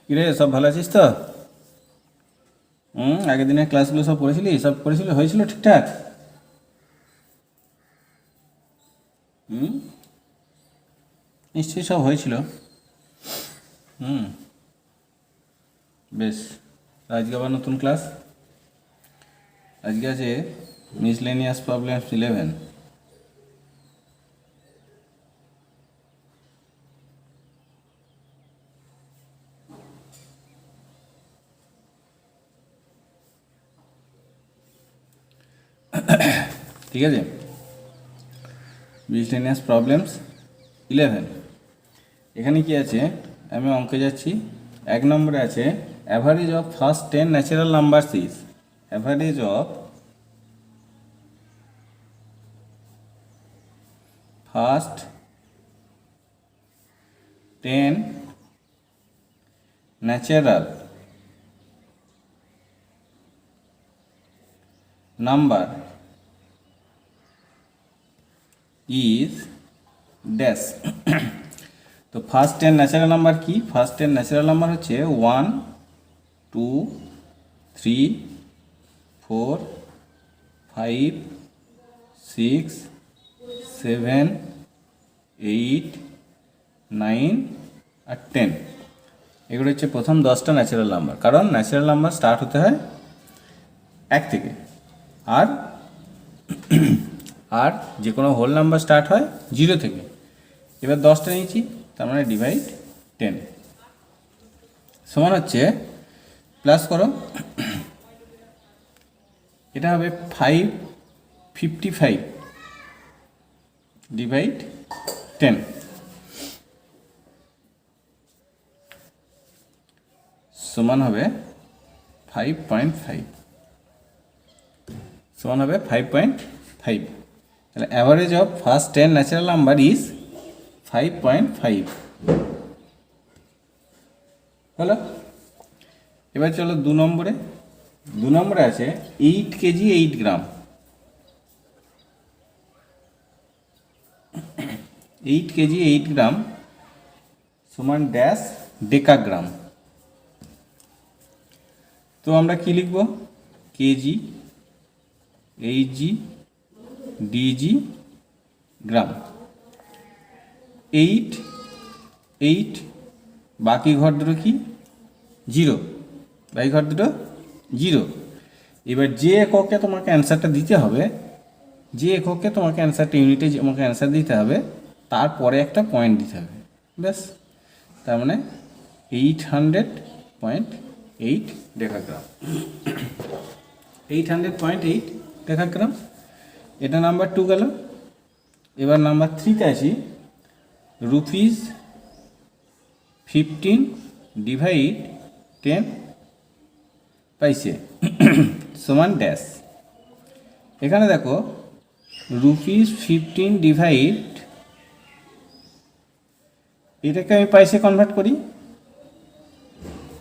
কিরে সব ভালো আছিস তো? আগের দিনের ক্লাসগুলো সব পড়েছিলি, সব করেছিল, হয়েছিল ঠিকঠাক? হুম, নিশ্চয়ই সব হয়েছিল। হুম, বেশ। আজকে আবার নতুন ক্লাস। আজকে আছে মিসলেনিয়াস প্রবলেমস 11। ঠিক আছে, মিসলেনিয়াস প্রবলেমস 11। এখানে কি আছে, আমি অঙ্কে যাচ্ছি। 1 নম্বরে আছে average of first 10 natural numbers is. Average of first 10 natural number is dash. তো ফার্স্ট 10 ন্যাচারাল নাম্বার কি? ফার্স্ট 10 ন্যাচারাল নাম্বার হচ্ছে 1 2 3 4 5 6 7 8 9 আর 10। এগুলো হচ্ছে প্রথম 10টা ন্যাচারাল নাম্বার, কারণ ন্যাচারাল নাম্বার স্টার্ট হতে হয় 1 থেকে, আর আর যে কোনো হোল নাম্বার স্টার্ট হয় 0 থেকে। এবার 10টা নিয়েছি, তার মানে ডিভাইড 10 সমান হচ্ছে, প্লাস করো, এটা হবে 555 ডিভাইড 10 সমান হবে 5.5, সমান হবে 5.5। তাহলে average of first 10 natural number is 5.5 হলো। এবার চলো 2 নম্বরে। 2 নম্বরে আছে 8 কেজি 8 গ্রাম। 8 কেজি 8 গ্রাম সমান ড্যাশ ডেকাগ্রাম। তো আমরা কি লিখব? কেজি, এইচজি, ডিজি, গ্রাম। 8 8, বাকি ঘর দুটো কি? 0, বাকি ঘর দুটো 0। এবার যে এককে তোমাকে অ্যান্সারটা দিতে হবে, যে এককে তোমাকে অ্যান্সারটা, ইউনিটে তোমাকে অ্যান্সার দিতে হবে, তারপরে একটা পয়েন্ট দিতে হবে, ব্যাস। তার মানে 800.8 ডেকাগ্রাম। 800.8 ডেকাগ্রাম। এটা নাম্বার 2 গেল। এবার নাম্বার 3তে আসি। রুপিস 15 ডিভাইড 10 পাইছে সমান ড্যাশ। এখানে দেখো, রুপিস 15 ডিভাইড, এটাকে আমি পয়সে কনভার্ট করি,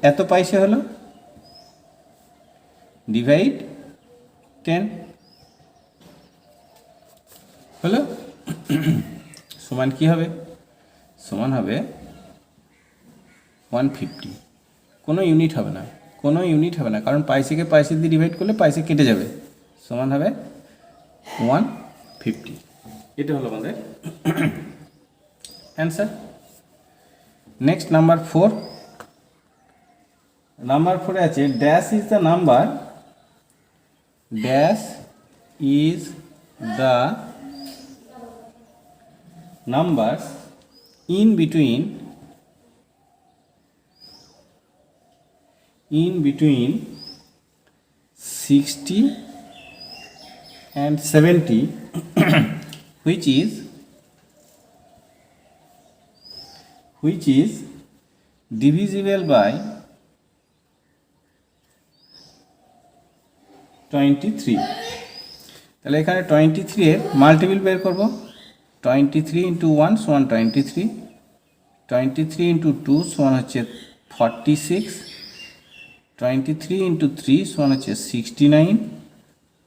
এত পয়সা হলো, ডিভাইড 10 হলো, সমান কি হবে? সমান হবে 150। কোনো ইউনিট হবে না, কোনো ইউনিট হবে না, কারণ পয়সাকে পয়সা দিয়ে ডিভাইড করলে পয়সা কেটে যাবে। সমান হবে 150। এটা হলো আমাদের অ্যান্সার। Next number 4। নাম্বার 4-এ আছে dash is the number, dash is the number in between 60 and 70 which is divisible by 23। তাহলে এখানে 23 এর মাল্টিপল বের করব। 23 × 1 সমান 23, 23 × 2 সমান হচ্ছে 46, 23 × 3 সমান হচ্ছে 69,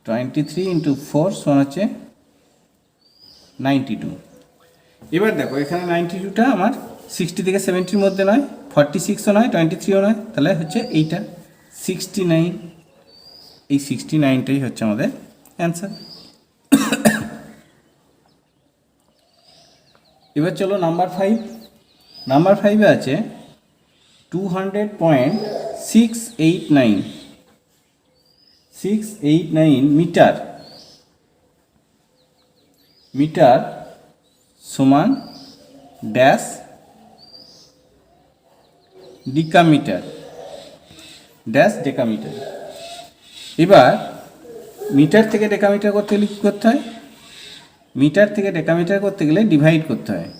23 × 4 সমান হচ্ছে 92। এবার দেখো, এখানে 92টা আমার 60 থেকে 70-র মধ্যে নয়, 46ও নয় 23ও নয়, তাহলে হচ্ছে এইটা 69। এই 69টাই হচ্ছে আমাদের অ্যান্সার। এবার চলো নাম্বার 5। নাম্বার 5-এ আছে 200.689 মিটার সমান ড্যাশ ডিকামিটার এবার মিটার থেকে ডেকামিটার করতে গেলে কী করতে হয়? মিটার থেকে ডেকামিটার করতে গেলে ডিভাইড করতে হয়।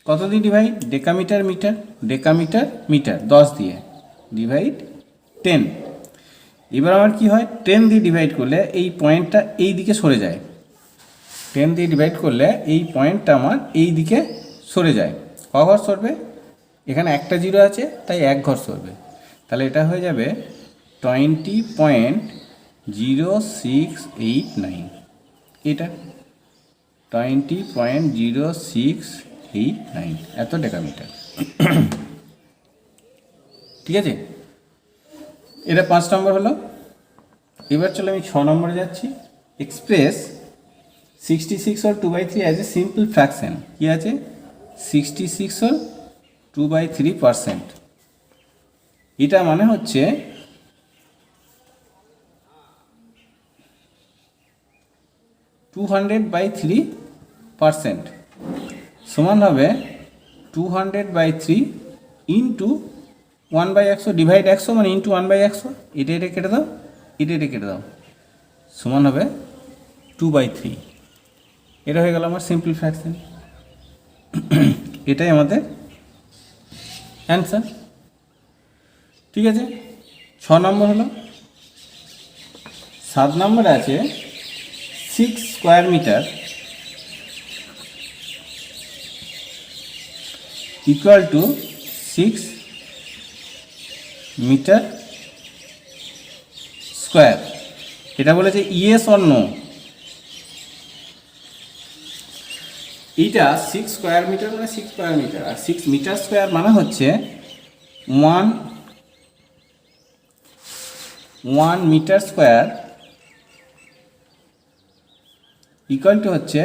কত দিয়ে ডিভাইড? ডেকামিটার মিটার 10 দিয়ে ডিভাইড 10। এবার আমার কি হয়, 10 দিয়ে ডিভাইড করলে এই পয়েন্টটা এই দিকে সরে যায়। 10 দিয়ে ডিভাইড করলে এই পয়েন্টটা আমার এই দিকে সরে যায়। ক ঘর সরবে? এখানে একটা জিরো আছে তাই 1 ঘর সরবে। তাহলে এটা হয়ে যাবে 20.0689। এটা 20.0689 এত ডেকামিটার। ঠিক আছে, এটা 5 নম্বর হলো। এবার চলো আমি 6 নম্বরে যাচ্ছি। Express 66 or 2/3 as a simple fraction. কি আছে? 66 or 2/3%। এটা মানে হচ্ছে 200/3% সমান হবে 200/3 ইন্টু 1/100 ডিভাইড 100 মানে ইন্টু 1/100। এটা কেটে দাও, এটা কেটে দাও, সমান হবে 2/3। এটা হয়ে গেল আমার সিম্পল ফ্র্যাকশন। এটাই আমাদের অ্যান্সার। ঠিক আছে, 6 নম্বর হলো। 7 নম্বরে আছে 6 square metre equal to 6 metre square. এটা বলেছে ইয়েস অর নো। এইটা 6 স্কোয়ার মিটার মানে 6 স্কোয়ার মিটার, আর 6 মিটার স্কোয়ার মানে হচ্ছে 1 মিটার স্কোয়ার ইকুয়াল টু হচ্ছে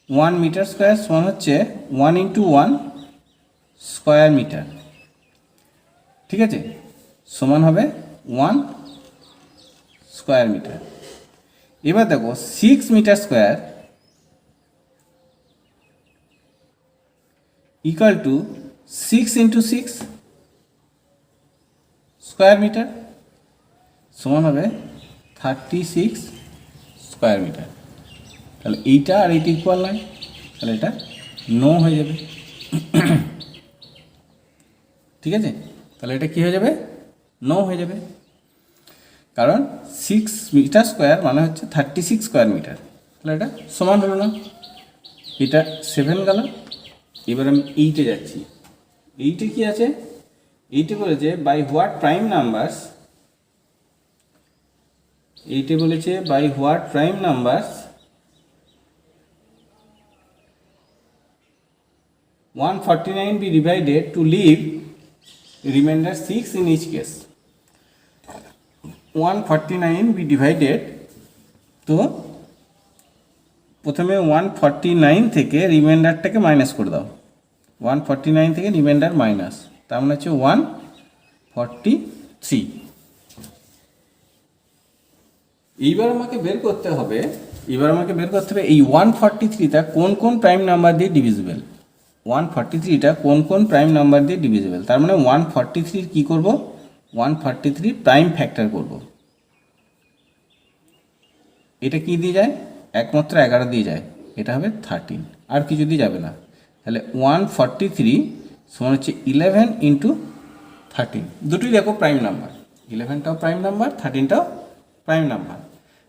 1 মিটার স্কোয়ার সমান হচ্ছে 1 ইন্টু 1 স্কোয়ার মিটার। ঠিক আছে, সমান হবে 1 স্কোয়ার মিটার। এবার দেখো 6 metre square equal to 6 into 6 square metre সমান হবে 36 স্কোয়ার মিটার। তাহলে এইটা আর এইটা ইকুয়াল নয়, তাহলে এটা নো হয়ে যাবে। ঠিক আছে, তাহলে এটা কি হয়ে যাবে? নো হয়ে যাবে, কারণ 6 মিটার স্কোয়ার মানে হচ্ছে 36 স্কোয়ার মিটার। তাহলে এটা সমান হলো না, এটা 7 গেল। এবার আমি 8-এ যাচ্ছি। 8-এ কি আছে? 8-এ বলেছে বাই হোয়াট প্রাইম নাম্বারস, 8-এ বলেছে by what prime numbers 149 be divided to leave remainder 6 in each case. 149 be divided, তো প্রথমে 149 থেকে রিমাইন্ডারটাকে মাইনাস করে দাও। 149 থেকে রিমাইন্ডার মাইনাস, তার মানে হচ্ছে 143। এইবার আমাকে বের করতে হবে এই 143টা কোন কোন প্রাইম নাম্বার দিয়ে ডিভিজিবল। 143টা কোন কোন প্রাইম নাম্বার দিয়ে ডিভিজিবল, তার মানে 143 কি করব? 143 প্রাইম ফ্যাক্টর করব। এটা কি দিয়ে যায়? একমাত্র 11 দিয়ে যায়, এটা হবে 13, আর কিছু দিয়ে যাবে না। তাহলে 143 সমান হচ্ছে 11 ইন্টু 13। দুটোই দেখো প্রাইম নাম্বার, 11টাও প্রাইম নাম্বার, 13টাও প্রাইম নাম্বার।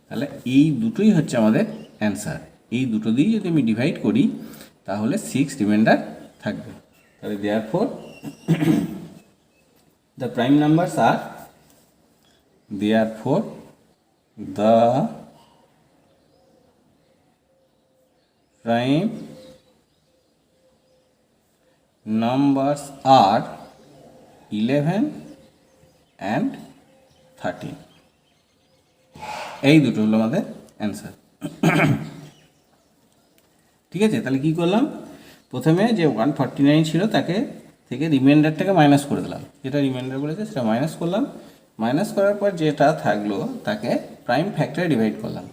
তাহলে এই দুটোই হচ্ছে আমাদের অ্যান্সার। এই দুটো দিয়ে যদি আমি ডিভাইড করি তাহলে 6 রিমাইন্ডার থাকবে। তাহলে দেয়ারফর দ্য প্রাইম নাম্বারস আর therefore the prime numbers are 11 and 13। এই দুটো হলো আমাদের অ্যান্সার। ঠিক আছে, তাহলে কি করলাম, প্রথমে যে 149 ছিল তাকে থেকে রিমাইন্ডারটাকে মাইনাস করে দিলাম, যেটা রিমাইন্ডার বলেছে সেটা মাইনাস করলাম, মাইনাস করার পর যেটা থাকলো তাকে প্রাইম ফ্যাক্টরে ডিভাইড করলাম,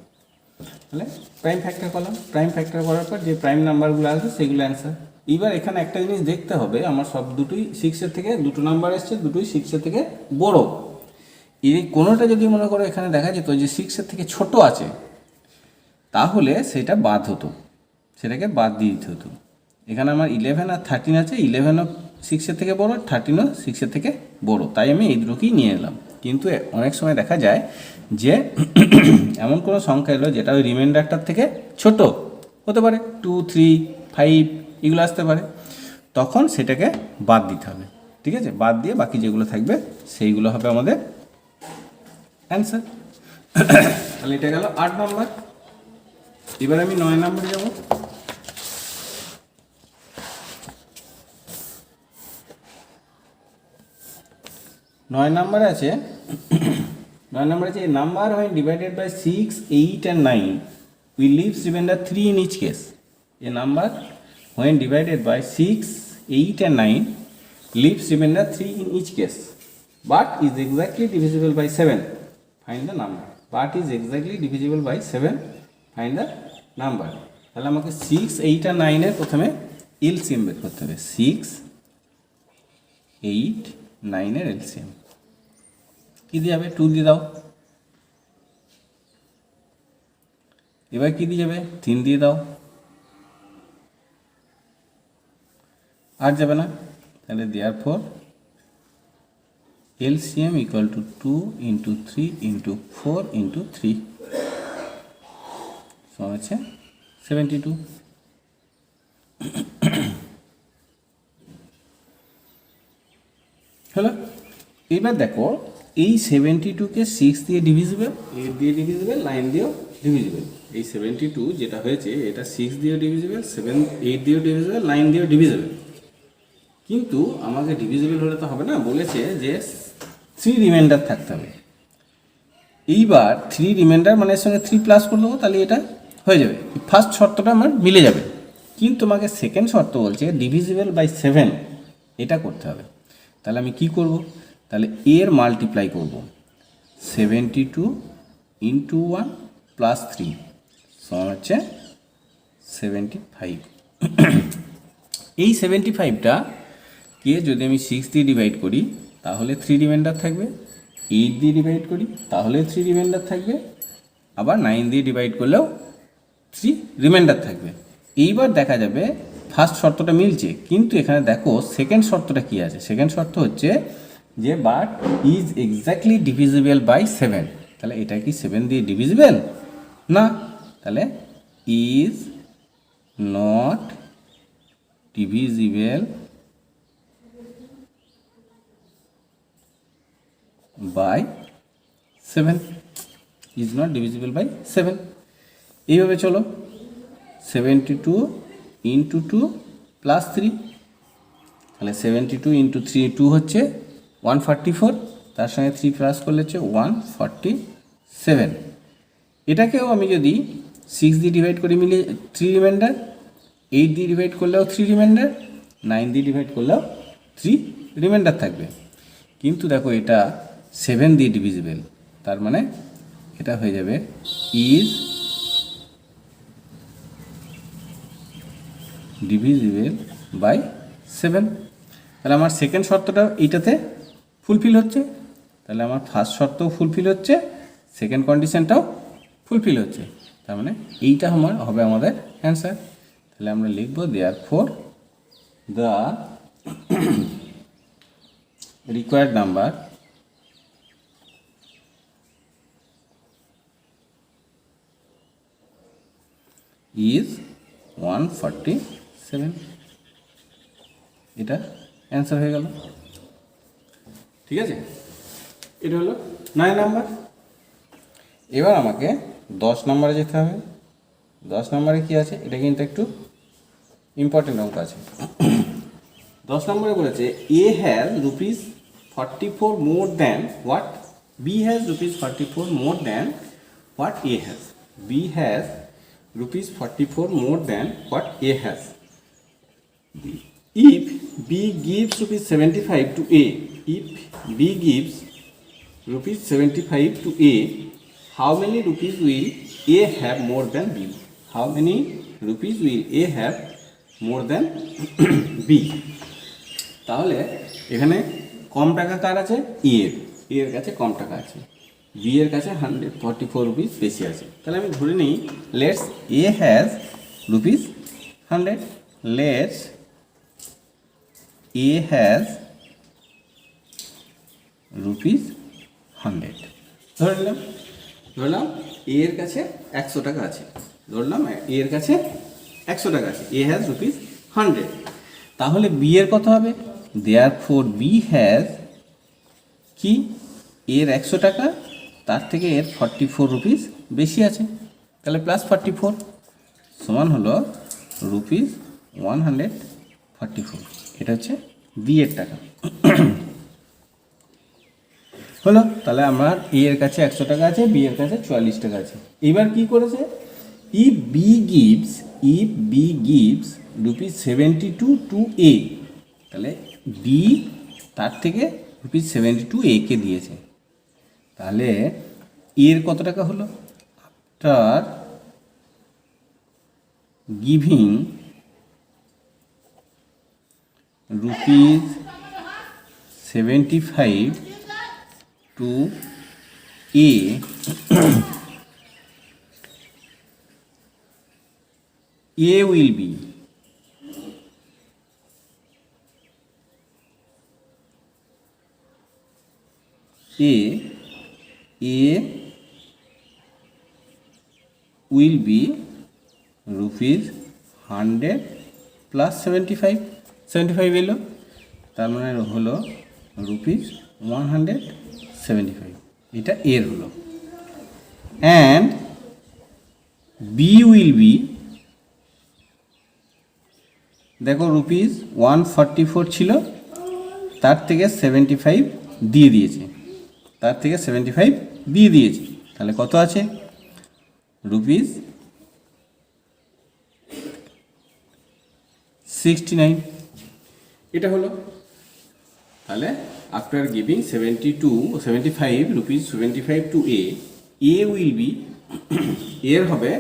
তাহলে প্রাইম ফ্যাক্টর করলাম, প্রাইম ফ্যাক্টর করার পর যে প্রাইম নাম্বারগুলো আসবে সেগুলো অ্যান্সার। এইবার এখানে একটা জিনিস দেখতে হবে, আমার সব দুটোই 6-এর থেকে দুটো নাম্বার এসছে, দুটোই 6-এর থেকে বড়। এই কোনোটা যদি মনে করো এখানে দেখা যেত যে 6-এর থেকে ছোট আছে, তাহলে সেটা বাদ হতো, সেটাকে বাদ দিয়ে দিতে হতো। এখানে আমার 11 আর 13 আছে, 11ও 6-এর থেকে বড়, 13ও 6-এর থেকে বড়, তাই আমি এই দুটোকেই নিয়ে এলাম। কিন্তু অনেক সময় দেখা যায় যে এমন কোনো সংখ্যা এলো যেটা ওই রিমাইন্ডারটার থেকে ছোট হতে পারে, 2, 3, 5 এগুলো আসতে পারে, তখন সেটাকে বাদ দিতে হবে। ঠিক আছে, বাদ দিয়ে বাকি যেগুলো থাকবে সেইগুলো হবে আমাদের অ্যান্সার। তাহলে এটা গেল 8 নম্বর। এবার আমি 9 নম্বরে যাব। 9 নম্বরে আছে 9 নম্বরে আছে number when divided by 6, 8 and 9 we leaves remainder 3 in each case। a number when divided by 6, 8 and 9 leaves remainder 3 in each case but is exactly divisible by 7, find the number। but is exactly divisible by 7, find the number। তাহলে আমাকে 6, 8 আর 9 এর প্রথমে LCM বের করতে হবে। 6, 8, 9 এর LCM কি দিয়ে যাবে, 2 দিয়ে দাও। এবার কি দিয়ে যাবে, 3 দিয়ে দাও। আর যাবে না, তাহলে therefore LCM equal to 2 into 3 into 4 into 3 সমান হচ্ছে 72। হলো। এবার দেখো এই 72কে 6 দিয়ে ডিভিজিবল, 8 দিয়ে ডিভিজিবল, 9 দিয়েও ডিভিজিবল। এই 72 যেটা হয়েছে এটা 6 দিয়েও ডিভিজিবল, 8 দিয়েও ডিভিজিবল, 9 দিয়েও ডিভিজিবল। কিন্তু আমাকে ডিভিজিবল হলে তো হবে না, বলেছে যে 3 রিমাইন্ডার থাকতে হবে। এইবার 3 রিমাইন্ডার মানে এর সঙ্গে 3 প্লাস করে দেবো, তাহলে এটা হয়ে যাবে। ফার্স্ট শর্তটা আমার মিলে যাবে, কিন্তু আমাকে সেকেন্ড শর্ত বলছে ডিভিজিবল বাই 7 এটা করতে হবে। তাহলে আমি কি করব, তাহলে এর মাল্টিপ্লাই করব 72 ইন্টু 1 প্লাস 3 সমান হচ্ছে 75। এই 75টা কে যদি আমি 6 দিয়ে ডিভাইড করি তাহলে 3 রিমাইন্ডার থাকবে, 8 দিয়ে ডিভাইড করি তাহলে 3 রিমাইন্ডার থাকবে, আবার 9 দিয়ে ডিভাইড করলেও 3 রিমাইন্ডার থাকবে। এইবার দেখা যাবে ফার্স্ট শর্তটা মিলছে, কিন্তু এখানে দেখো সেকেন্ড শর্তটা কি আছে। সেকেন্ড শর্ত হচ্ছে যে but is exactly divisible by 7। তাহলে এটা কি 7 দিয়ে ডিভিজিবল না, তাহলে is not divisible by 7, is not divisible by 7। এইভাবে চলো 72 ইন্টু 2 প্লাস 3, তাহলে 72 ইন্টু 3 2 হচ্ছে 144, তার সঙ্গে 3 প্লাস করলে হচ্ছে 147। এটাকেও আমি যদি 6 দিয়ে ডিভাইড করি মিলে 3 রিমাইন্ডার, 8 দিয়ে ডিভাইড করলেও 3 রিমাইন্ডার, 9 দিয়ে ডিভাইড করলেও 3 রিমাইন্ডার থাকবে। কিন্তু দেখো এটা 7 দিয়ে ডিভিজিবল, তার মানে এটা হয়ে যাবে ইজ ডিভিজিবল বাই 7। তাহলে আমার সেকেন্ড শর্তটা এইটাতে ফুলফিল হচ্ছে, তাহলে আমার ফার্স্ট শর্তও ফুলফিল হচ্ছে, সেকেন্ড কন্ডিশনটাও ফুলফিল হচ্ছে, তার মানে এইটা আমার হবে আমাদের অ্যান্সার। তাহলে আমরা লিখব therefore the required number is 147। এটা অ্যান্সার হয়ে গেল। ঠিক আছে, এটা হলো 9 নাম্বার। এবার আমাকে 10 নম্বরে যেতে হবে। 10 নম্বরে কি আছে, এটা কিন্তু একটু ইম্পর্টেন্ট অঙ্ক আছে। 10 নম্বরে বলেছে A has rupees 44 more than what B has rupees 44 more than what A has. B has rupees 44 more than what A has. If B gives rupees 75 to A, if B gives rupees 75 to A, how many rupees will A have more than B? How many rupees will A have more than B? তাহলে এখানে কম টাকা কার আছে, এ এর কাছে কম টাকা আছে, B এর কাছে 144 রুপিস বেশি আছে। তাহলে আমি ধরে নিই let's A has rupees 100, let's A has rupees 100 ধরলাম A এর কাছে 100 টাকা আছে, ধরলাম A এর কাছে 100 টাকা আছে, A has rupees 100। তাহলে B এর কত হবে, therefore B has কি, এর 100 টাকা তার থেকে এর 44 রুপিস বেশি আছে, তাহলে প্লাস 44 সমান হলো রুপিস 144। এটা হচ্ছে বি এর টাকা হলো। তাহলে আমার এ এর কাছে 100 টাকা আছে, বি এর কাছে 44 টাকা আছে। এবার কি করেছে, if B gives rupees 72 to A, তাহলে বি তার থেকে রুপিস 72 এ কে দিয়েছে, তাহলে এর কত টাকা হলো, after giving rupees 75 to A, A will be rupees 100 plus 75 এলো, তার মানে হলো রুপিস 175, এটা এর হলো। অ্যান্ড বি উইল বি, দেখো রুপিস 144 ছিল, তার থেকে 75 দিয়ে দিয়েছে, তাহলে কত আছে, রুপিস 69। এটা হলো, তাহলে after giving 75 rupees 75 to A, A will be, এর হবে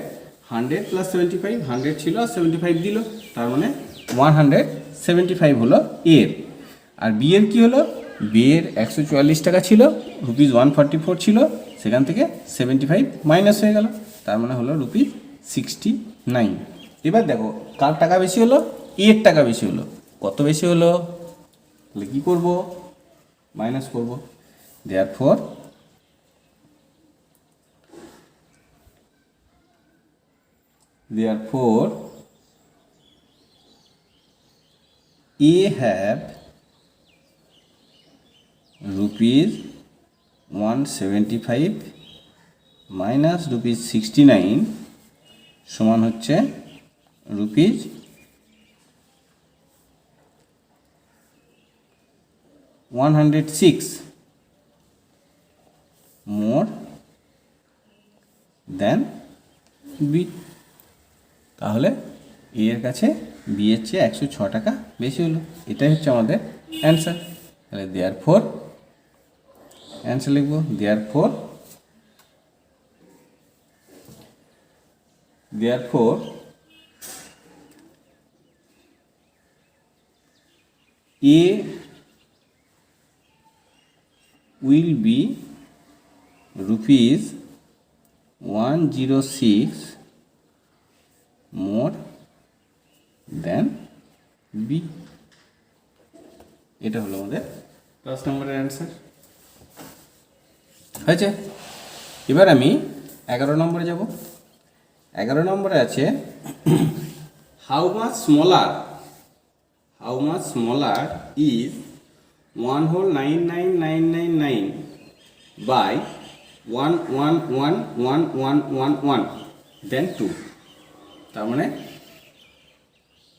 100 প্লাস 75, 100 ছিল আর 75 দিল, তার মানে 175 হলো এর। আর বি এর কী হলো, বি এর 144 টাকা ছিল, রুপিস 144 ছিল, সেখান থেকে 75 মাইনাস হয়ে গেল, তার মানে হলো রুপিস 69। এবার দেখো কার টাকা বেশি হলো, এর টাকা বেশি হলো, কত বেশি হলো, তাহলে কী করবো, মাইনাস করবো। therefore A have rupees 175 minus rupees 69 সমান হচ্ছে রুপিস 106 more than B। তাহলে এ এর কাছে বি এর চেয়ে 106 টাকা বেশি হলো, এটাই হচ্ছে আমাদের অ্যান্সার। তাহলে therefore অ্যান্সার লিখবো, therefore A will be rupees 106 more than B। এটা হলো আমাদের 10 নম্বরের অ্যান্সার হয়েছে। এবার আমি 11 নম্বরে যাব। 11 নম্বরে আছে how much smaller is 1 whole 99999 by 1 1 1 1 1 1 1 then 2, তার মানে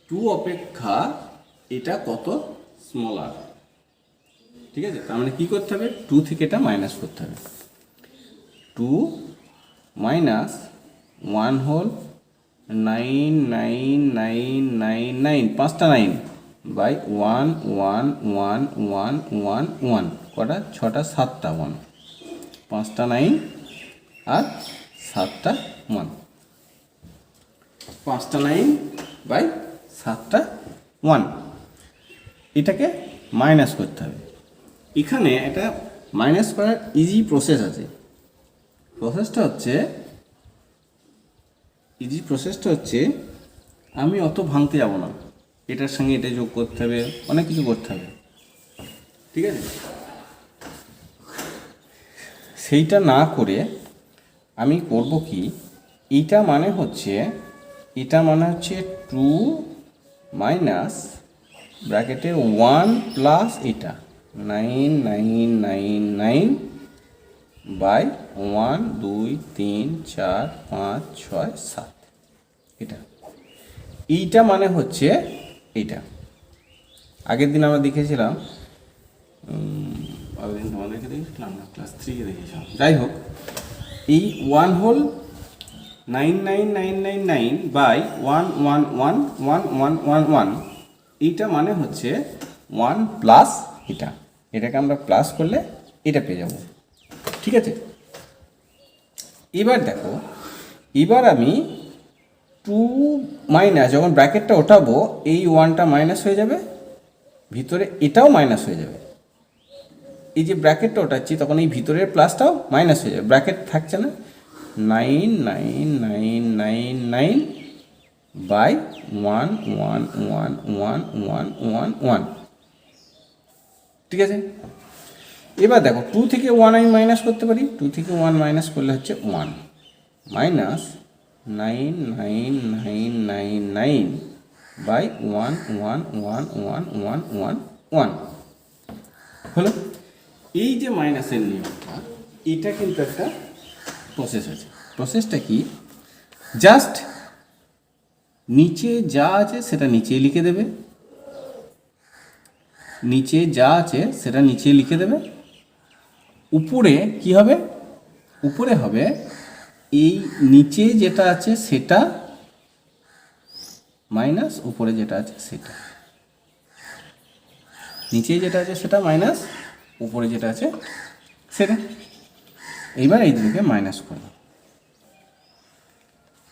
2 অপেক্ষা এটা কত স্মলার, ঠিক আছে। তার মানে কী করতে হবে, 2 থেকে এটা মাইনাস করতে হবে। 2 মাইনাস 1 হোল 9 9 9 9 9 5টা 9 বাই 1 1 1 1 1 1 কটা 6টা 7টা 1, 5টা 9 আর 7টা 1, 5টা 9 বাই 7টা 1, এটাকে মাইনাস করতে হবে। এখানে একটা মাইনাস করার ইজি প্রসেস আছে। প্রসেসটা হচ্ছে আমি অত ভাঙতে যাব না, এটার সঙ্গে এটা যোগ করতে হবে, অনেক কিছু করতে হবে, ঠিক আছে। সেইটা না করে আমি করব কি, এটা মানে হচ্ছে 2 মাইনাস ব্র্যাকেটে 1 প্লাস এটা 9 9 9 9 বাই 1 2 3 4 5 6 7, এইটা মানে হচ্ছে এইটা। আগের দিন আমরা দেখেছিলাম, আগের দিন তোমাদেরকে দেখেছিলাম না, ক্লাস 3 দেখেছিলাম। যাই হোক, এই 1 হোল 9 9 9 9 9 বাই 1 1 1 1 1 1 1, এইটা মানে হচ্ছে 1 প্লাস এটাকে আমরা প্লাস করলে এটা পেয়ে যাব, ঠিক আছে। এবার দেখো, এবার আমি 2 মাইনাস যখন ব্র্যাকেটটা ওঠাবো, এই 1টা মাইনাস হয়ে যাবে, ভিতরে এটাও মাইনাস হয়ে যাবে। এই যে ব্র্যাকেটটা ওঠাচ্ছি তখন এই ভিতরের প্লাসটাও মাইনাস হয়ে যাবে, ব্র্যাকেট থাকছে না। 9 9 9 9 9 বাই 1 1 1 1 1 1 1, ঠিক আছে। এবার দেখো 2 থেকে 1 আমি মাইনাস করতে পারি, 2 থেকে 1 মাইনাস করলে হচ্ছে 1 মাইনাস 9 9 9 9 9 বাই 1 1 1 1 1 1 1 হলো। এই যে মাইনাসের নিয়মটা, এটা কিন্তু একটা প্রসেস আছে। প্রসেসটা কি, জাস্ট নিচে যা আছে সেটা নিচেই লিখে দেবে, নিচে যা আছে সেটা নিচে লিখে দেবে। উপরে কি হবে, উপরে হবে এই নিচে যেটা আছে সেটা মাইনাস উপরে যেটা আছে সেটা, নিচে যেটা আছে সেটা মাইনাস উপরে যেটা আছে সেটা। এইবার এই দুটোকে মাইনাস করো,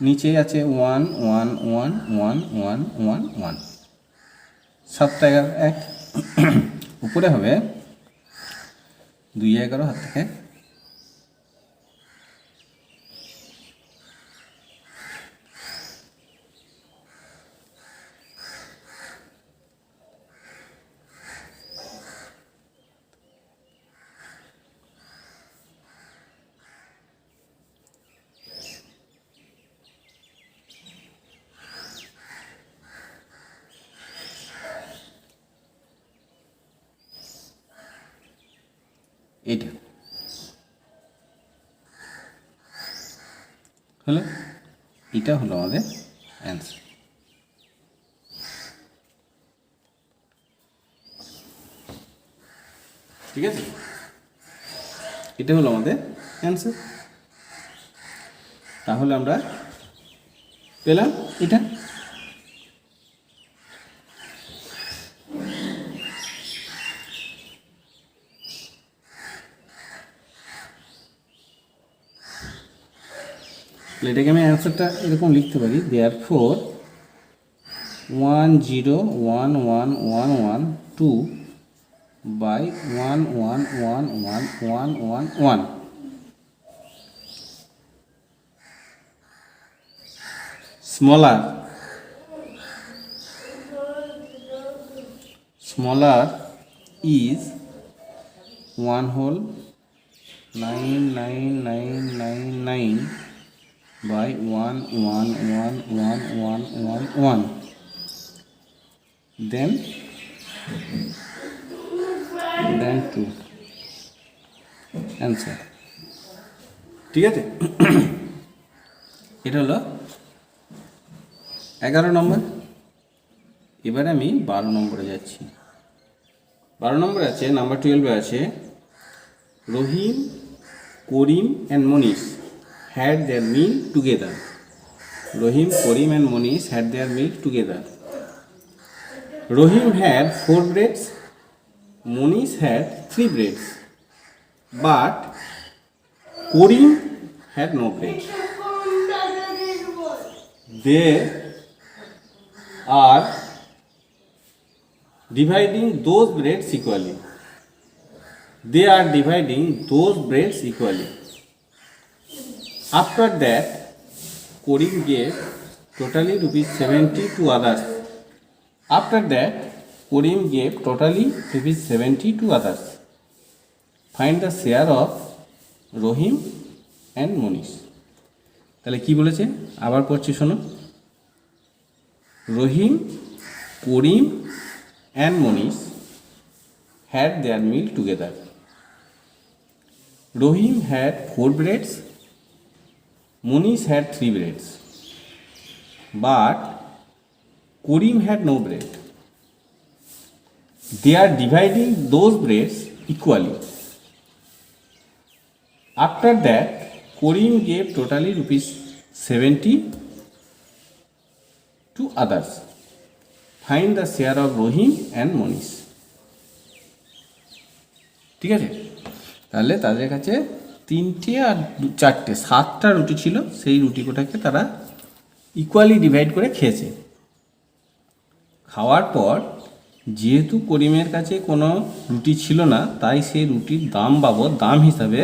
নিচে আছে 1 1 1 1 1 1 1, 7টা 11 1, উপরে হবে 2 11 হাত থেকে এটা হলো, এটা হলো আমাদের অ্যান্সার, ঠিক আছে। এটা হলো আমাদের অ্যান্সার। তাহলে আমরা পেলাম এটা। এটাকে আমি অ্যান্সারটা এরকম লিখতে পারি, therefore 1 0 1 1 1 1 2 by 1 1 1 1 1 1 1, smaller is 1 whole 9 9 9 9 9 by 1 1 1 1 1 1 1, then 2, answer. ঠিক আছে, এটা হলো 11 নম্বর। এবারে আমি 12 নম্বরে যাচ্ছি। 12 নম্বরে আছে, নাম্বার 12 আছে, Rahim, Karim and Manish had their meal together. Rahim, Karim and Manish had their meal together. Rahim had 4 breads, Monish had 3 breads, but Karim had no bread. They are dividing those breads equally. They are dividing those breads equally. After that, Karim gave totally rupees 70 to others. After that, Karim gave totally rupees 70 to others. Find the share of Rohim and Monish. তাহলে কি বলেছে আবার পড়ছি শোনো। রহিম, করিম and Monish had their meal together. Rohim had 4 breads, Monish had 3 breads, but Karim had no bread. They are dividing those breads equally. After that, Karim gave totally rupees 70 to others. Find the share of Rohim and Monish. ঠিক আছে, তাহলে তাদের কাছে 3টে আর 4টে 7টা রুটি ছিল, সেই রুটিগুলোকে তারা ইকুয়ালি ডিভাইড করে খেয়েছে। খাওয়ার পর যেহেতু করিমের কাছে কোনো রুটি ছিল না, তাই সেই রুটির দাম বাবদ দাম হিসাবে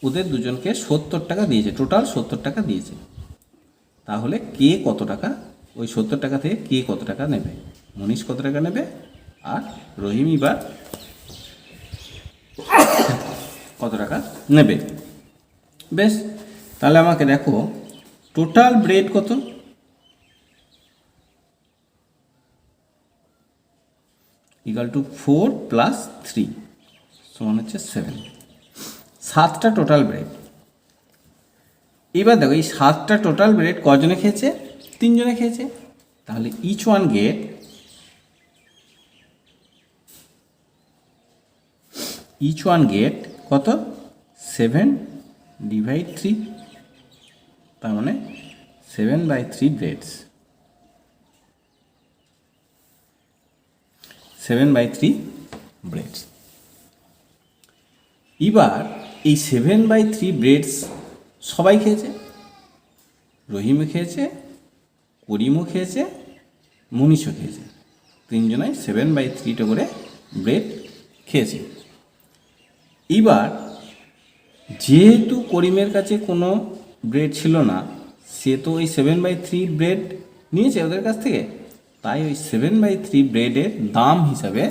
ওদের দুজনকে 70 টাকা দিয়েছে, টোটাল 70 টাকা দিয়েছে। তাহলে কে কত টাকা, ওই 70 টাকা থেকে কে কত টাকা নেবে, মনীষ কত টাকা নেবে আর রহিম এবার কত টাকা নেবে। বেশ, তাহলে আমাকে দেখো টোটাল ব্রেড কত, ইকুয়াল টু 4 + 3 সমান হচ্ছে 7। 7টা টোটাল ব্রেড। এবার দেখো এই 7টা টোটাল ব্রেড কজনে খেয়েছে, 3 জনে খেয়েছে। তাহলে ইচ ওয়ান গেট কত, 7/3, তার মানে 7/3 ব্রেডস, 7/3 ব্রেডস। এবার এই 7/3 ব্রেডস সবাই খেয়েছে, রহিমও খেয়েছে, করিমও খেয়েছে, মনীষও খেয়েছে। 3 জনাই 7/3টা করে ব্রেড খেয়েছে। এবার যেহেতু করিমের কাছে কোনো ব্রেড ছিল না, সে তো ওই 7/3 ব্রেড নিয়েছে ওদের কাছ থেকে, তাই ওই 7/3 ব্রেডের দাম হিসাবে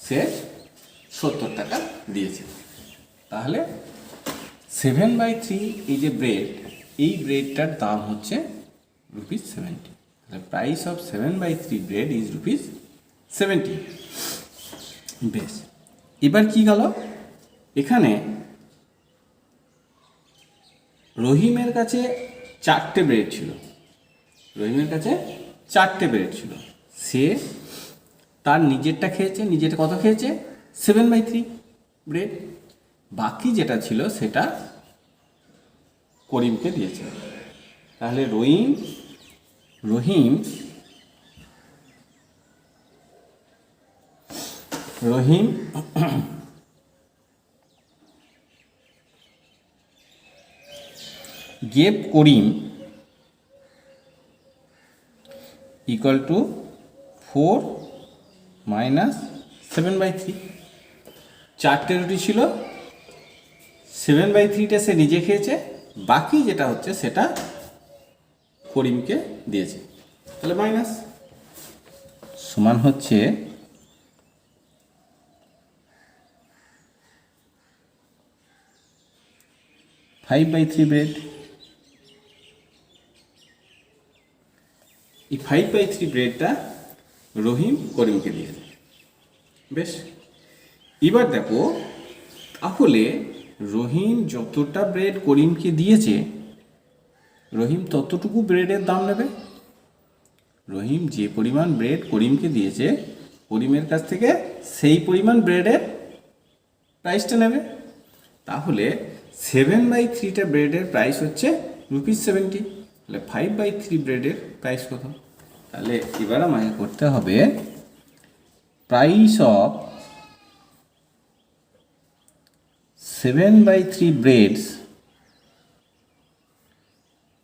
সে 70 টাকা দিয়েছে। তাহলে 7/3 এই যে ব্রেড, এই ব্রেডটার দাম হচ্ছে ₹70। তাহলে প্রাইস অফ 7/3 ব্রেড ইজ ₹70। বেশ, এবার কি গেল, এখানে রহিমের কাছে 4টে ব্রেড ছিল, রহিমের কাছে 4টে ব্রেড ছিল, সে তার নিজেরটা খেয়েছে, নিজেরটা কত খেয়েছে, 7/3 ব্রেড। বাকি যেটা ছিল সেটা করিমকে দিয়েছে। তাহলে রহিম gave Karim equal to 4 - 7/3। 4টে রুটি ছিল, 7/3টা সে নিজে খেয়েছে, বাকি যেটা হচ্ছে সেটা করিমকে দিয়েছে। তাহলে মাইনাস সমান হচ্ছে 5/3 ব্রেড। এই 5/3 ব্রেডটা রহিম করিমকে দিয়েছে। বেশ, এবার দেখো তাহলে রহিম যতটা ব্রেড করিমকে দিয়েছে, রহিম ততটুকু ব্রেডের দাম নেবে। রহিম যে পরিমাণ ব্রেড করিমকে দিয়েছে, করিমের কাছ থেকে সেই পরিমাণ ব্রেডের প্রাইসটা নেবে। তাহলে 7/3টা ব্রেডের প্রাইস হচ্ছে ₹70। তাহলে 5/3 ব্রেডের প্রাইস কত? তাহলে এবার আমাকে করতে হবে প্রাইস অফ 7/3 ব্রেডস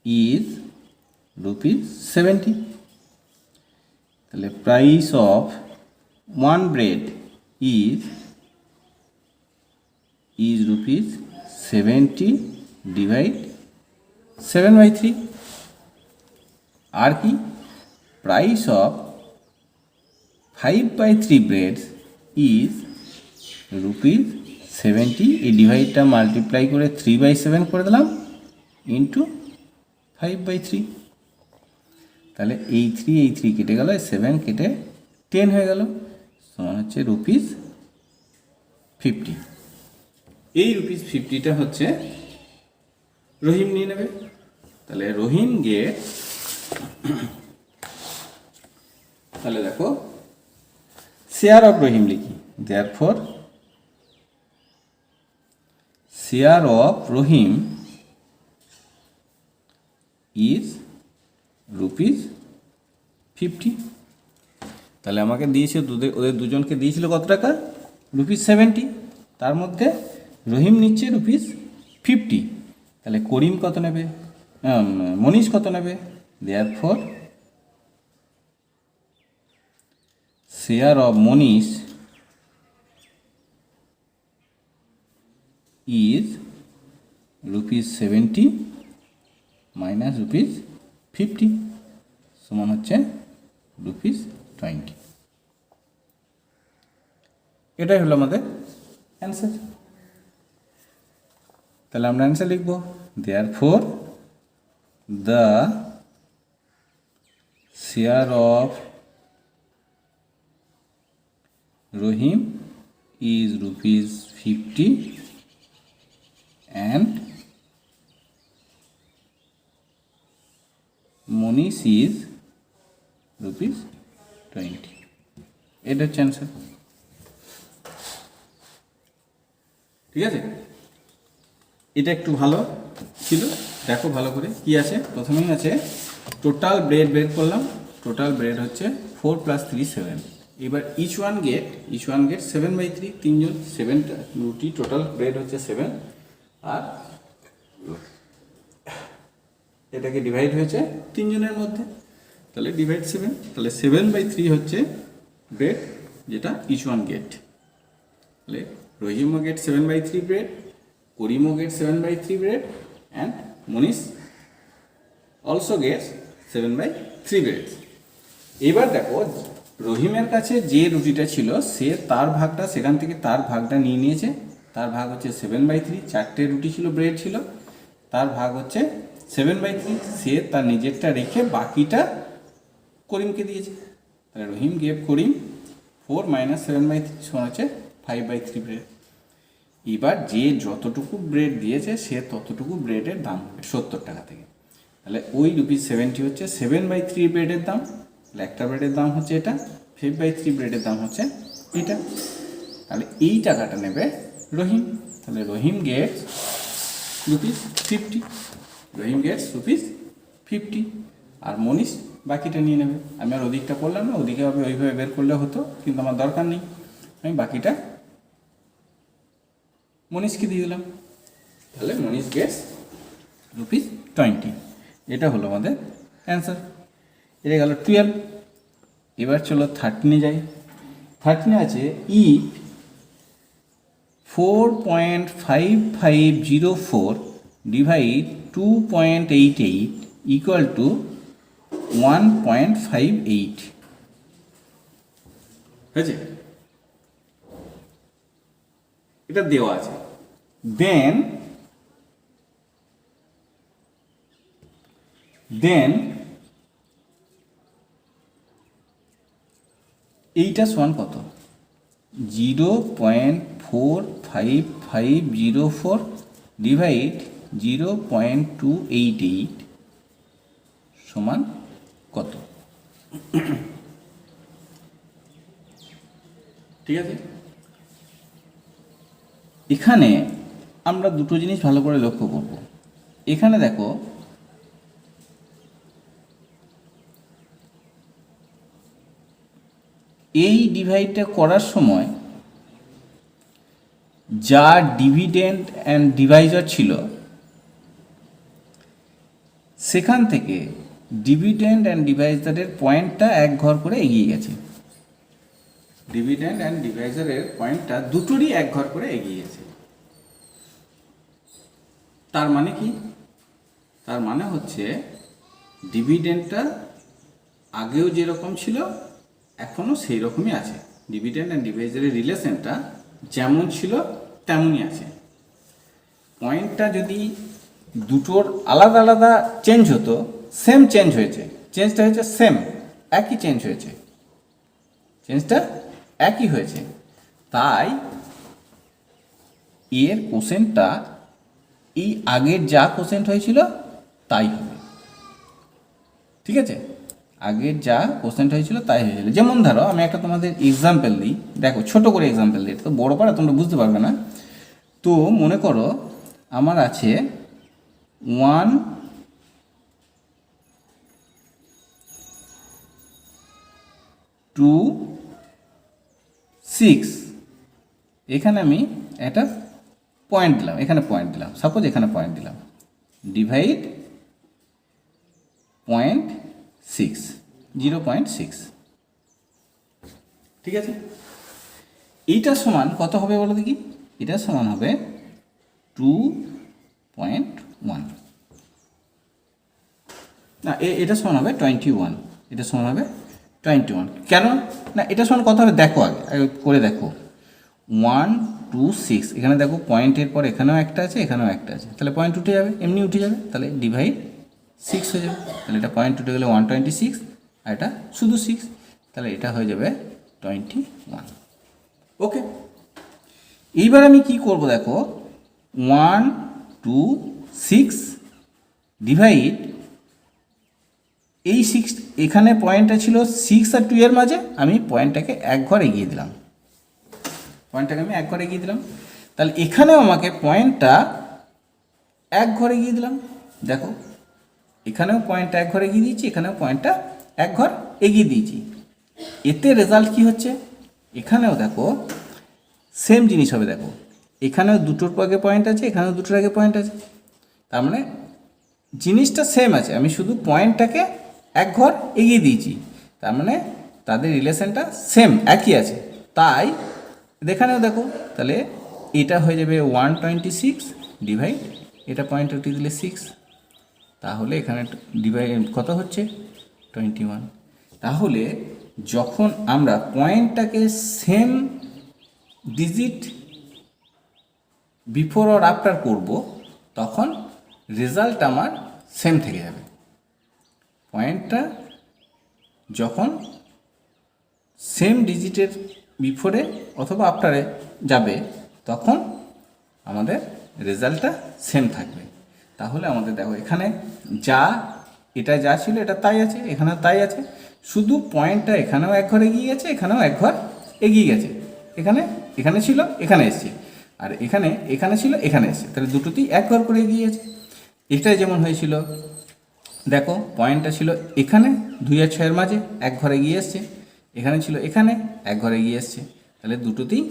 ইজ ₹70। তাহলে price of 1 bread is ₹70 divide 7/3। আর কি, প্রাইস অফ 5/3 ব্রেডস ইজ ₹70। এই ডিভাইডটা মাল্টিপ্লাই করে 3/7 করে দিলাম ইন্টু 5/3। তাহলে এই 3 কেটে গেল, 7 কেটে 10 হয়ে গেল, সমান হচ্ছে ₹50। এই ₹50টা হচ্ছে রহিম নিয়ে নেবে। তাহলে রহিম গেট, তাহলে দেখো শেয়ার অফ রহিম লিখি, therefore share of Rahim is ₹50। তাহলে আমাকে দিয়েছে, ওদের দুজনকে দিয়েছিল কত টাকা? ₹70। তার মধ্যে রহিম নিচ্ছে ₹50। তাহলে করিম কত নেবে, মনীষ কত নেবে? Therefore share of Manish is ₹70 minus ₹50 সমান হচ্ছে ₹20। এটাই হলো আমাদের অ্যান্সার। তাহলে আমরা অ্যান্সার লিখব, therefore the share of Rahim is ₹50 and Manish is ₹20। এটা হচ্ছে অ্যান্সার। ঠিক আছে, এটা একটু ভালো ছিল, দেখো ভালো করে কি আছে। প্রথমেই আছে টোটাল ব্রেড বের করলাম, টোটাল ব্রেড হচ্ছে 4 + 3 7। এবার ইচ ওয়ান গেট 7/3, তিনজন 7টা রুটি, টোটাল ব্রেড হচ্ছে 7, আর এটাকে ডিভাইড হয়েছে তিনজনের মধ্যে, তাহলে ডিভাইড 7। তাহলে 7/3 হচ্ছে ব্রেড যেটা ইচ ওয়ান গেট। তাহলে রহিমও গেট 7/3 ব্রেড, করিমও get 7/3 bread, and Manish also gets 7/3 bread. এবার দেখো রহিমের কাছে যে রুটিটা ছিল, সে তার ভাগটা, সেখান থেকে তার ভাগটা নিয়ে নিয়েছে। তার ভাগ হচ্ছে 7/3, 4টে রুটি ছিল, ব্রেড ছিল, তার ভাগ হচ্ছে 7/3। সে তার নিজেরটা রেখে বাকিটা করিমকে দিয়েছে। তাহলে রহিম গেভ করিম 4 - 7/3 সমান হচ্ছে 5/3 ব্রেড। এবার যে যতটুকু ব্রেড দিয়েছে, সে ততটুকু ব্রেডের দাম হবে 70 টাকা থেকে। তাহলে ওই ₹70 হচ্ছে 7/3 ব্রেডের দাম। তাহলে একটা ব্রেডের দাম হচ্ছে এটা, 5/3 ব্রেডের দাম হচ্ছে এটা। তাহলে এই টাকাটা নেবে রহিম। তাহলে রহিম গেটস ₹50, রহিম গেটস ₹50, আর মনীষ বাকিটা নিয়ে নেবে। আমি আর ওদিকটা করলাম না, ওদিকে হবে ওইভাবে বের করলে হতো, কিন্তু আমার দরকার নেই, আমি বাকিটা মনীষকে দিয়ে দিলাম। তাহলে মনীষ গেটস ₹20। এটা হলো আমাদের অ্যান্সার। এটা গেল 12। এবার চলো 13-এ যাই। 13-এ আছে ইফ 4.5504 ডিভাইড 2.88 ইকুয়াল টু 1.58 হয়েছে, এটা দেওয়া আছে। দেন এইটা সমান কত? 0.45504 ডিভাইড 0.288 সমান কত? ঠিক আছে, এখানে আমরা দুটো জিনিস ভালো করে লক্ষ্য করব। এখানে দেখো এই ডিভাইডটা করার সময় যা ডিভিডেন্ড অ্যান্ড ডিভাইজার ছিল সেখান থেকে ডিভিডেন্ড অ্যান্ড ডিভাইজারের পয়েন্টটা এক ঘর করে এগিয়ে গেছে। ডিভিডেন্ড অ্যান্ড ডিভাইজারের পয়েন্টটা দুটোরই এক ঘর করে এগিয়ে গেছে। তার মানে কি? তার মানে হচ্ছে ডিভিডেন্ডটা আগেও যেরকম ছিল এখনও সেই রকমই আছে। ডিভিডেন্ড অ্যান্ড ডিভাইজারের রিলেশনটা যেমন ছিল তেমনই আছে। পয়েন্টটা যদি দুটোর আলাদা আলাদা চেঞ্জ হতো, সেম চেঞ্জ হয়েছে, চেঞ্জটা হয়েছে সেম, একই চেঞ্জ হয়েছে, চেঞ্জটা একই হয়েছে, তাই এর কোশেন্টটা এই আগের যা কোশেন্ট হয়েছিল তাই হবে। ঠিক আছে, আগের যা কোশ্চেনটা হয়েছিল তাই হয়েছিল। যেমন ধরো আমি একটা তোমাদের এক্সাম্পল দিই, দেখো ছোট করে এক্সাম্পল দিই, তো বড় পারা তোমরা বুঝতে পারবে না। তো মনে করো আমার আছে 1 2 6, এখানে আমি একটা পয়েন্ট দিলাম, এখানে পয়েন্ট দিলাম, সাপোজ এখানে পয়েন্ট দিলাম, ডিভাইড 0.6। ঠিক আছে, এইটা সমান কত হবে বলো দেখি? এটা সমান হবে 2.1 না, এটা সমান হবে 21। এটা সমান হবে 21। কেন না? এটা সমান কত হবে দেখো, আগে করে দেখো। 1 2 6, এখানে দেখো পয়েন্টের পর এখানেও একটা আছে, এখানেও একটা আছে, তাহলে পয়েন্ট উঠে যাবে, এমনি উঠে যাবে, তাহলে ডিভাইড 6 হয়ে যাবে। তাহলে এটা পয়েন্ট উঠে গেলে 126, আর এটা শুধু 6, তাহলে এটা হয়ে যাবে 21। ওকে, এইবার আমি কি করব দেখো, 1 2 6 ডিভাইড এই 6, এখানে পয়েন্টটা ছিল 6 আর 2 এর মাঝে, আমি পয়েন্টটাকে এক ঘর এগিয়ে দিলাম, পয়েন্টটাকে আমি এক ঘর এগিয়ে দিলাম, তাহলে এখানেও আমাকে পয়েন্টটা এক ঘর এগিয়ে দিলাম। দেখো এখানেও পয়েন্টটা এক ঘর এগিয়ে দিয়েছি, এখানেও পয়েন্টটা এক ঘর এগিয়ে দিয়েছি। এতে রেজাল্ট কি হচ্ছে? এখানেও দেখো সেম জিনিস হবে। দেখো এখানেও দুটোর আগে পয়েন্ট আছে, এখানেও দুটোর আগে পয়েন্ট আছে, তার মানে জিনিসটা সেম আছে, আমি শুধু পয়েন্টটাকে এক ঘর এগিয়ে দিয়েছি, তার মানে তাদের রিলেশনটা সেম, একই আছে। তাই এখানেও দেখো, তাহলে এটা হয়ে যাবে 126 ডিভাইড, এটা পয়েন্ট উঠিয়ে দিলে 6, তাহলে এখানে ডিভাইড কত হচ্ছে 21। তাহলে যখন আমরা পয়েন্টটাকে same digit before or after করব, তখন রেজাল্ট আমার সেম থেকে যাবে। পয়েন্টটা যখন সেম ডিজিটের বিফোরে অথবা আফটারে যাবে, তখন আমাদের রেজাল্টটা সেম থাকবে। তাহলে আমাদের দেখো এখানে যা, এটা যা ছিল এটা তাই আছে, এখানেও তাই আছে, শুধু পয়েন্টটা এখানেও এক ঘর এগিয়ে গেছে, এখানেও এক ঘর এগিয়ে গেছে, এখানে ছিল এখানে এসছে, আর এখানে ছিল এখানে এসছে, তাহলে দুটোতেই এক ঘর করে এগিয়ে গেছে। এটাই যেমন হয়েছিল, দেখো পয়েন্টটা ছিল এখানে 2 আর 6 এর মাঝে, এক ঘর এগিয়ে এসছে, এখানে ছিল এখানে এক ঘর এগিয়ে এসছে, তাহলে দুটোতেই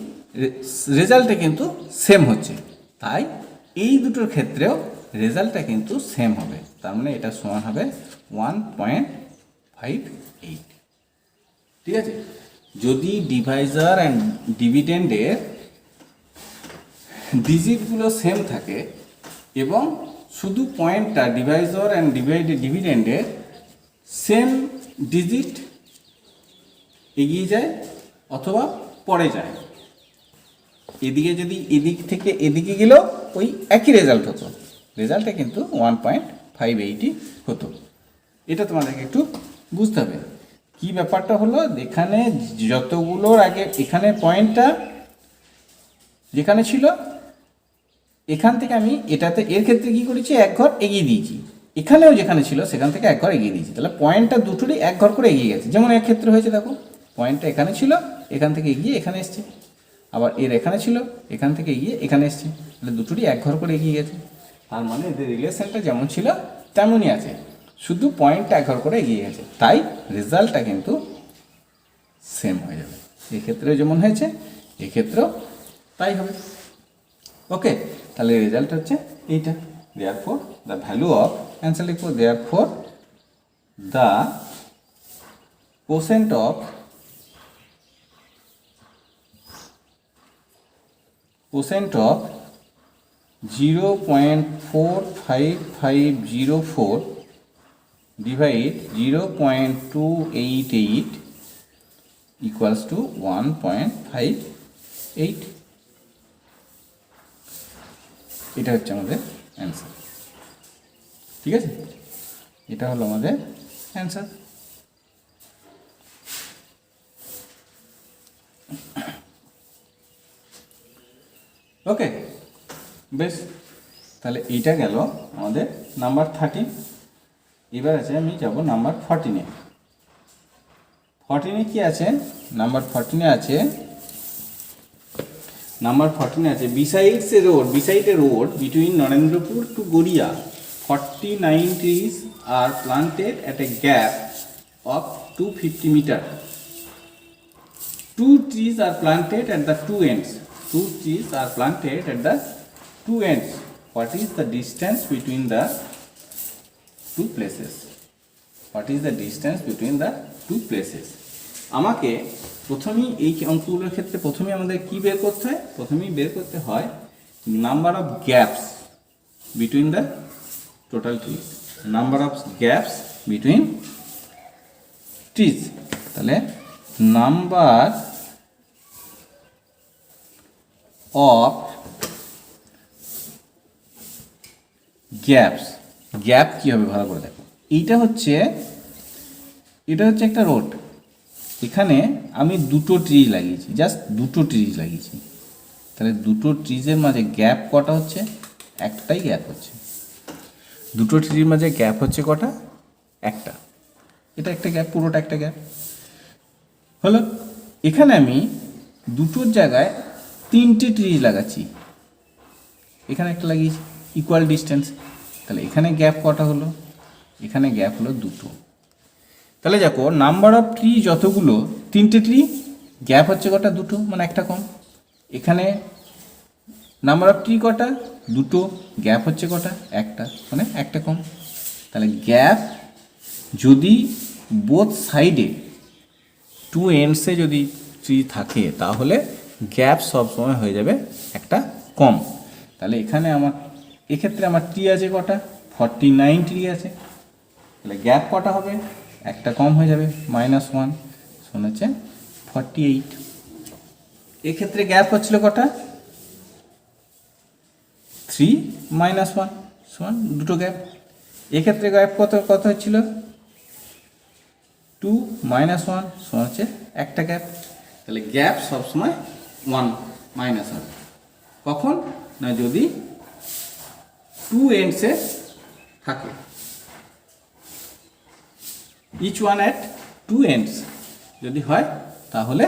রেজাল্টটা কিন্তু সেম হচ্ছে। তাই এই দুটোর ক্ষেত্রেও রেজাল্টটা কিন্তু সেম হবে, তার মানে এটা সমান হবে 1.58। ঠিক আছে, যদি ডিভাইজার অ্যান্ড ডিভিডেন্ডের ডিজিটগুলো সেম থাকে এবং শুধু পয়েন্টটা ডিভাইজার অ্যান্ড ডিভিডেন্ডের সেম ডিজিট এগিয়ে যায় অথবা পরে যায়, এদিকে যদি এদিক থেকে এদিকে গেলেও ওই একই রেজাল্ট হতো, রেজাল্টটা কিন্তু 1.58 হতো। এটা তোমাদেরকে একটু বুঝতে হবে। কি ব্যাপারটা হলো, এখানে যতগুলোর আগে এখানে পয়েন্টটা যেখানে ছিল, এখান থেকে আমি এটাতে এর ক্ষেত্রে কী করেছি, এক ঘর এগিয়ে দিয়েছি। এখানেও যেখানে ছিল সেখান থেকে এক ঘর এগিয়ে দিয়েছি, তাহলে পয়েন্টটা দুটোরই এক ঘর করে এগিয়ে গেছে। যেমন এর ক্ষেত্রে হয়েছে, দেখো পয়েন্টটা এখানে ছিল, এখান থেকে এগিয়ে এখানে এসছে, আবার এর এখানে ছিল, এখান থেকে এগিয়ে এখানে এসছে, তাহলে দুটোরই এক ঘর করে এগিয়ে গেছে। তার মানে এদের রিলেশনটা যেমন ছিল তেমনই আছে, শুধু পয়েন্টটা এক ঘর করে এগিয়ে গেছে, তাই রেজাল্টটা কিন্তু সেম হয়ে যাবে। এক্ষেত্রেও যেমন হয়েছে এক্ষেত্রেও তাই হবে। ওকে, তাহলে রেজাল্ট হচ্ছে এইটা। Therefore the value of, answer লিখবো, therefore the quotient of quotient of 0.4554 divide 0.288 equals to 1.58। এটা হচ্ছে আমাদের অ্যান্সার। ঠিক আছে, এটা হলো আমাদের অ্যান্সার। ওকে, বেশ, তাহলে এইটা গেল আমাদের নাম্বার 13। এবার আছে, আমি যাব নাম্বার 14-এ। 14-এ কি আছে? নাম্বার 14-এ আছে, besides a road between Narendrapur to Goria, 49 trees are planted at a gap of 250 meter. 2 trees are planted at the two ends. What is the distance between the two places? আমাকে প্রথমেই এই অঙ্কগুলোর ক্ষেত্রে প্রথমেই আমাদের কি বের করতে হয়? প্রথমেই বের করতে হয় number of gaps between the total trees. তাহলে নাম্বার অফ গ্যাপ কি হবে ভালো করে দেখো। এটা হচ্ছে একটা রোড, এখানে আমি দুটো ট্রিজ লাগিয়েছি, জাস্ট দুটো ট্রিজ লাগিয়েছি, তাহলে দুটো ট্রিজের মাঝে গ্যাপ কটা হচ্ছে? একটাই গ্যাপ হচ্ছে। দুটো ট্রিজের মাঝে গ্যাপ হচ্ছে কটা? একটা। এটা একটা গ্যাপ, পুরোটা একটা গ্যাপ হলো। এখানে আমি দুটোর জায়গায় তিনটে ট্রিজ লাগাচ্ছি, এখানে একটা লাগিয়েছি, ইকুয়াল ডিস্টেন্স, তাহলে এখানে গ্যাপ কটা হলো? এখানে গ্যাপ হলো দুটো। তাহলে দেখো নাম্বার অফ ট্রি যতগুলো, তিনটে ট্রি, গ্যাপ হচ্ছে কটা? দুটো, মানে একটা কম। এখানে নাম্বার অফ ট্রি কটা? দুটো, গ্যাপ হচ্ছে কটা? একটা, মানে একটা কম। তাহলে গ্যাপ যদি বোথ সাইডে টু এন্ডসে যদি ট্রি থাকে, তাহলে গ্যাপ সবসময় হয়ে যাবে একটা কম। তাহলে এখানে এক্ষেত্রে আমার ট্রি আছে কটা? 49 ট্রি আছে, তাহলে গ্যাপ কটা হবে? একটা কম হয়ে যাবে, -1 সমান হচ্ছে 48। এক্ষেত্রে গ্যাপ হচ্ছিল কটা? 3 - 1 সমান দুটো গ্যাপ। এক্ষেত্রে গ্যাপ কত হচ্ছিল? 2 - 1 সমান হচ্ছে একটা গ্যাপ। তাহলে গ্যাপ সবসময় 1 - হবে। কখন না, যদি টু এন্ডসে থাকে, each one at two ends যদি হয়, তাহলে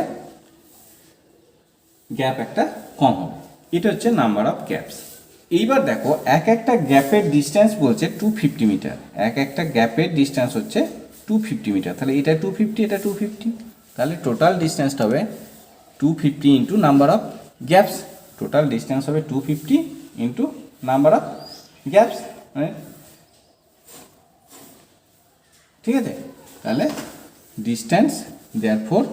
গ্যাপ একটা কম হবে। এটা হচ্ছে নাম্বার অফ গ্যাপস। এইবার দেখো, একটা গ্যাপের ডিস্টেন্স বলছে 250 মিটার, একটা গ্যাপের ডিস্টেন্স হচ্ছে 250 মিটার। তাহলে এটা 250, এটা 250, তাহলে টোটাল ডিস্টেন্সটা হবে 250 into number of gaps. Total distance হবে 250 ইন্টু নাম্বার অফ গ্যাপস, মানে ঠিক আছে। তাহলে distance therefore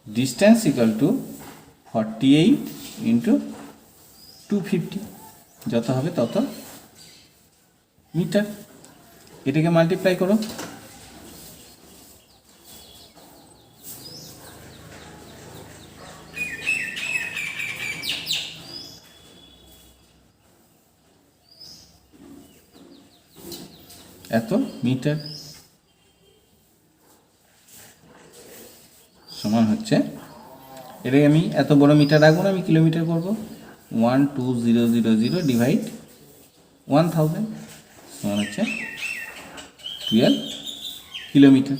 distance equal to 48 into 250, যত হবে তত মিটার। এটাকে মাল্টিপ্লাই করো, এত মিটার সমান হচ্ছে, এটাকে আমি এত বড় মিটার রাখবো না, আমি কিলোমিটার করবো। 12000 ডিভাইড 1000 সমান হচ্ছে 12 কিলোমিটার,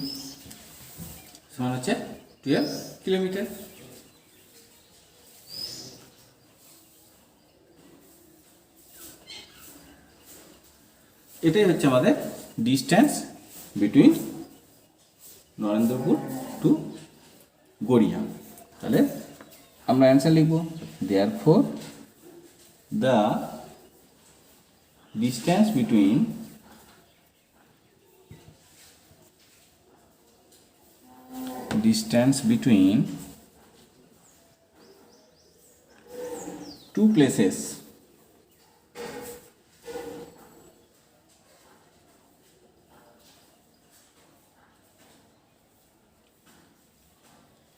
সমান হচ্ছে 12 কিলোমিটার। এটাই হচ্ছে আমাদের distance between Narendrapur to Garia. তাহলে আমরা অ্যান্সার লিখব, therefore the distance between two places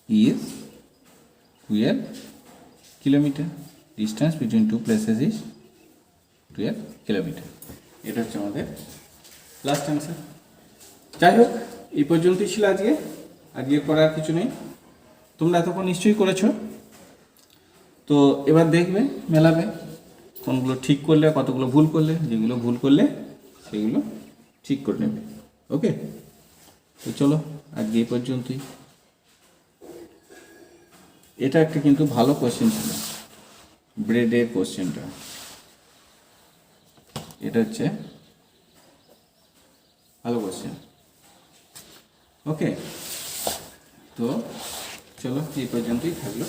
is 12 kilometre. Distance between two places is 12 kilometre. এটা হচ্ছে আমাদের লাস্ট অ্যান্সার। যাই হোক, এই পর্যন্তই ছিল আজকে। আজকে করার কিছু নেই, তোমরা এতক্ষণ নিশ্চয়ই করেছো। তো এবার দেখবে, মেলাবে কোনগুলো ঠিক করলে, কতগুলো ভুল করলে। যেগুলো ভুল করলে সেগুলো ঠিক করে নেবে। ওকে, তো চলো আজকে এই পর্যন্তই। এটা একটা কিন্তু ভালো কোশ্চেন ছিল, ব্রেডের কোশ্চেনটা। এটা হচ্ছে ভালো কোশ্চেন। ওকে, তো চলো এই পর্যন্তই থাকলো।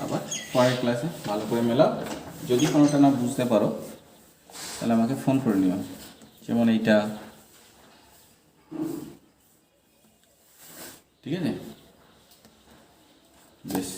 আবার পরের ক্লাসে ভালো করে মেলাও। যদি কোনোটা না বুঝতে পারো তাহলে আমাকে ফোন করে নিও। যেমন এইটা, ঠিক আছে? বেশ।